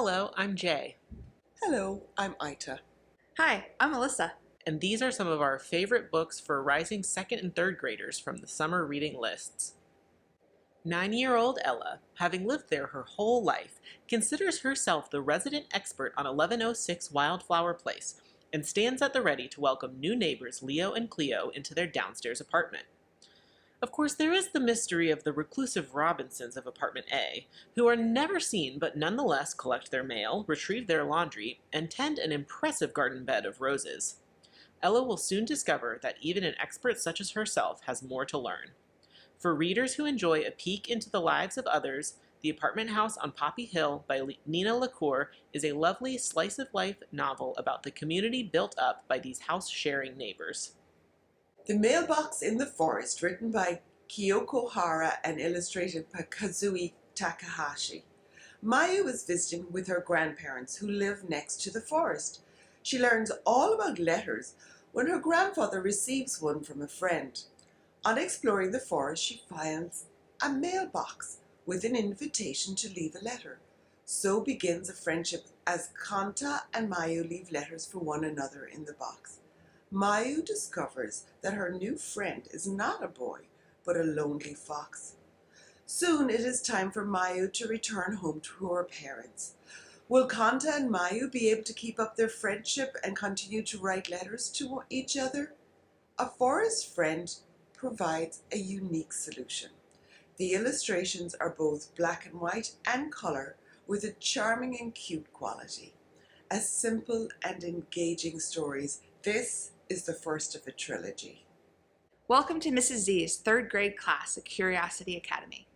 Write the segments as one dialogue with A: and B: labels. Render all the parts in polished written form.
A: Hello, I'm Jay,
B: Hello, I'm Ita.
C: Hi, I'm Melissa.
A: and these are some of our favorite books for rising second and third graders from the summer reading lists. 9-year-old Ella, having lived there her whole life, considers herself the resident expert on 1106 Wildflower Place and stands at the ready to welcome new neighbors Leo and Cleo into their downstairs apartment. Of course, there is the mystery of the reclusive Robinsons of Apartment A, who are never seen but nonetheless collect their mail, retrieve their laundry, and tend an impressive garden bed of roses. Ella will soon discover that even an expert such as herself has more to learn. For readers who enjoy a peek into the lives of others, The Apartment House on Poppy Hill by Nina LaCour is a lovely slice-of-life novel about the community built up by these house-sharing neighbors.
B: The Mailbox in the Forest, written by Kyoko Hara and illustrated by Kazui Takahashi. Mayu is visiting with her grandparents who live next to the forest. She learns all about letters when her grandfather receives one from a friend. On exploring the forest, she finds a mailbox with an invitation to leave a letter. So begins a friendship as Kanta and Mayu leave letters for one another in the box. Mayu discovers that her new friend is not a boy, but a lonely fox. Soon it is time for Mayu to return home to her parents. Will Kanta and Mayu be able to keep up their friendship and continue to write letters to each other? A forest friend provides a unique solution. The illustrations are both black and white and color with a charming and cute quality. As simple and engaging stories, this is the first of a trilogy.
C: Welcome to Mrs. Z's third grade class at Curiosity Academy.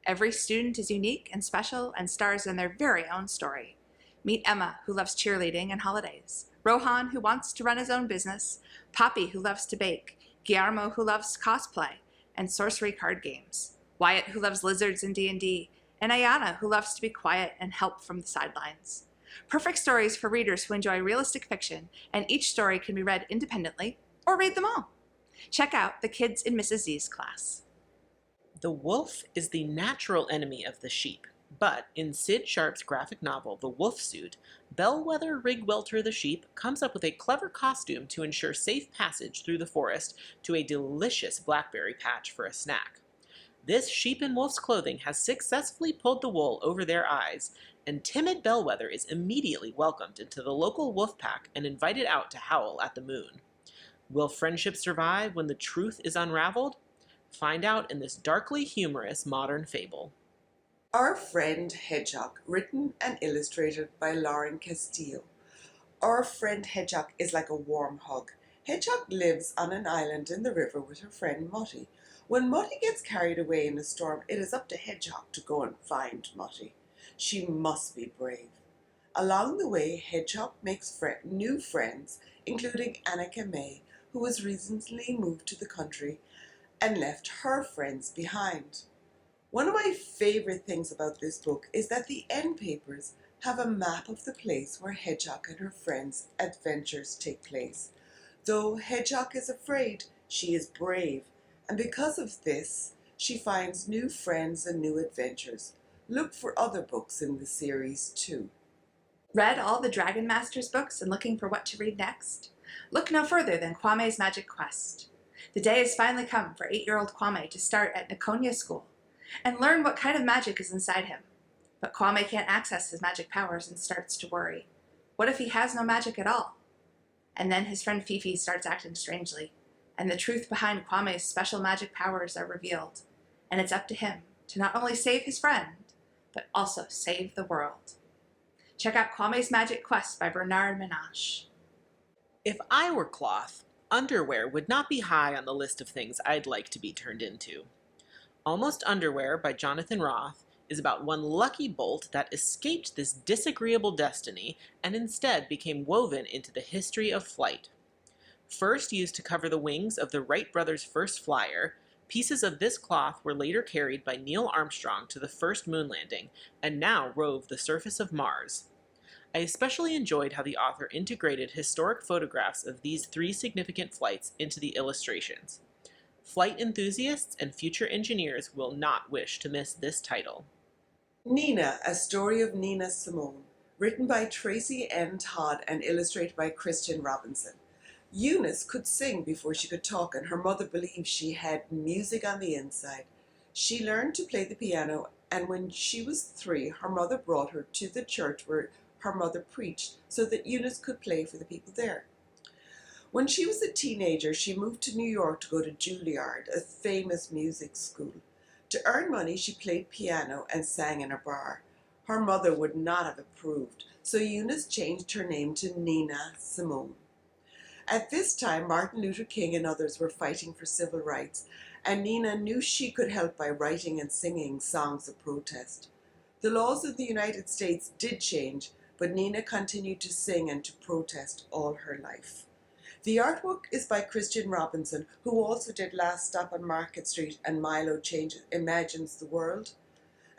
C: Every student is unique and special and stars in their very own story. Meet Emma, who loves cheerleading and holidays, Rohan, who wants to run his own business, Poppy, who loves to bake, Guillermo, who loves cosplay and sorcery card games, Wyatt, who loves lizards and D&D, and Ayana, who loves to be quiet and help from the sidelines. Perfect stories for readers who enjoy realistic fiction, and each story can be read independently or read them all. Check out the kids in Mrs. Z's class.
A: The wolf is the natural enemy of the sheep, but in Sid Sharp's graphic novel, The Wolf Suit, Bellwether Rigwelter the sheep comes up with a clever costume to ensure safe passage through the forest to a delicious blackberry patch for a snack. This sheep in wolf's clothing has successfully pulled the wool over their eyes, and timid Bellwether is immediately welcomed into the local wolf pack and invited out to howl at the moon. Will friendship survive when the truth is unraveled? Find out in this darkly humorous modern fable.
B: Our Friend Hedgehog, written and illustrated by Lauren Castillo. Our Friend Hedgehog is like a warm hug. Hedgehog lives on an island in the river with her friend Mutty. When Mutty gets carried away in a storm, it is up to Hedgehog to go and find Mutty. She must be brave. Along the way, Hedgehog makes new friends, including Annika May, who has recently moved to the country and left her friends behind. One of my favorite things about this book is that the end papers have a map of the place where Hedgehog and her friends' adventures take place. Though Hedgehog is afraid, she is brave, and because of this, she finds new friends and new adventures. Look for other books in the series too.
C: Read all the Dragon Masters books and looking for what to read next? Look no further than Kwame's Magic Quest. The day has finally come for 8-year-old Kwame to start at Nakonia School and learn what kind of magic is inside him. But Kwame can't access his magic powers and starts to worry. What if he has no magic at all? And then his friend Fifi starts acting strangely, and the truth behind Kwame's special magic powers are revealed, and it's up to him to not only save his friend, but also save the world. Check out Kwame's Magic Quest by Bernard Menashe.
A: If I were cloth, underwear would not be high on the list of things I'd like to be turned into. Almost Underwear by Jonathan Roth is about one lucky bolt that escaped this disagreeable destiny and instead became woven into the history of flight. First used to cover the wings of the Wright brothers' first flyer, pieces of this cloth were later carried by Neil Armstrong to the first moon landing and now rove the surface of Mars. I especially enjoyed how the author integrated historic photographs of these 3 significant flights into the illustrations. Flight enthusiasts and future engineers will not wish to miss this title.
B: Nina, A Story of Nina Simone, written by Tracy N. Todd and illustrated by Christian Robinson. Eunice could sing before she could talk, and her mother believed she had music on the inside. She learned to play the piano, and when she was 3, her mother brought her to the church where her mother preached so that Eunice could play for the people there. When she was a teenager, she moved to New York to go to Juilliard, a famous music school. To earn money, she played piano and sang in a bar. Her mother would not have approved, so Eunice changed her name to Nina Simone. At this time, Martin Luther King and others were fighting for civil rights, and Nina knew she could help by writing and singing songs of protest. The laws of the United States did change, but Nina continued to sing and to protest all her life. The artwork is by Christian Robinson, who also did Last Stop on Market Street and Milo Imagines the World.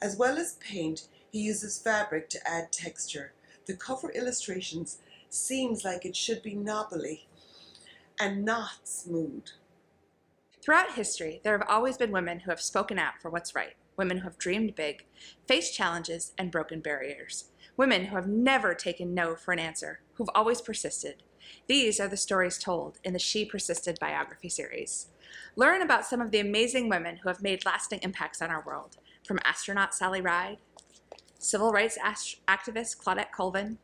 B: As well as paint, he uses fabric to add texture. The cover illustrations seems like it should be knobbly and not smooth.
C: Throughout history, there have always been women who have spoken out for what's right, women who have dreamed big, faced challenges, and broken barriers, women who have never taken no for an answer, who've always persisted. These are the stories told in the She Persisted biography series. Learn about some of the amazing women who have made lasting impacts on our world, from astronaut Sally Ride, civil rights activist Claudette Colvin,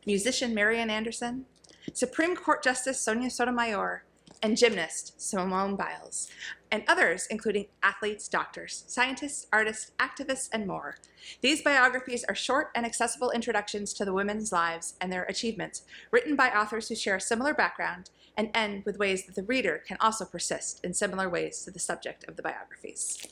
C: musician Marian Anderson, Supreme Court Justice Sonia Sotomayor, and gymnast Simone Biles, and others including athletes, doctors, scientists, artists, activists, and more. These biographies are short and accessible introductions to the women's lives and their achievements, written by authors who share a similar background and end with ways that the reader can also persist in similar ways to the subject of the biographies.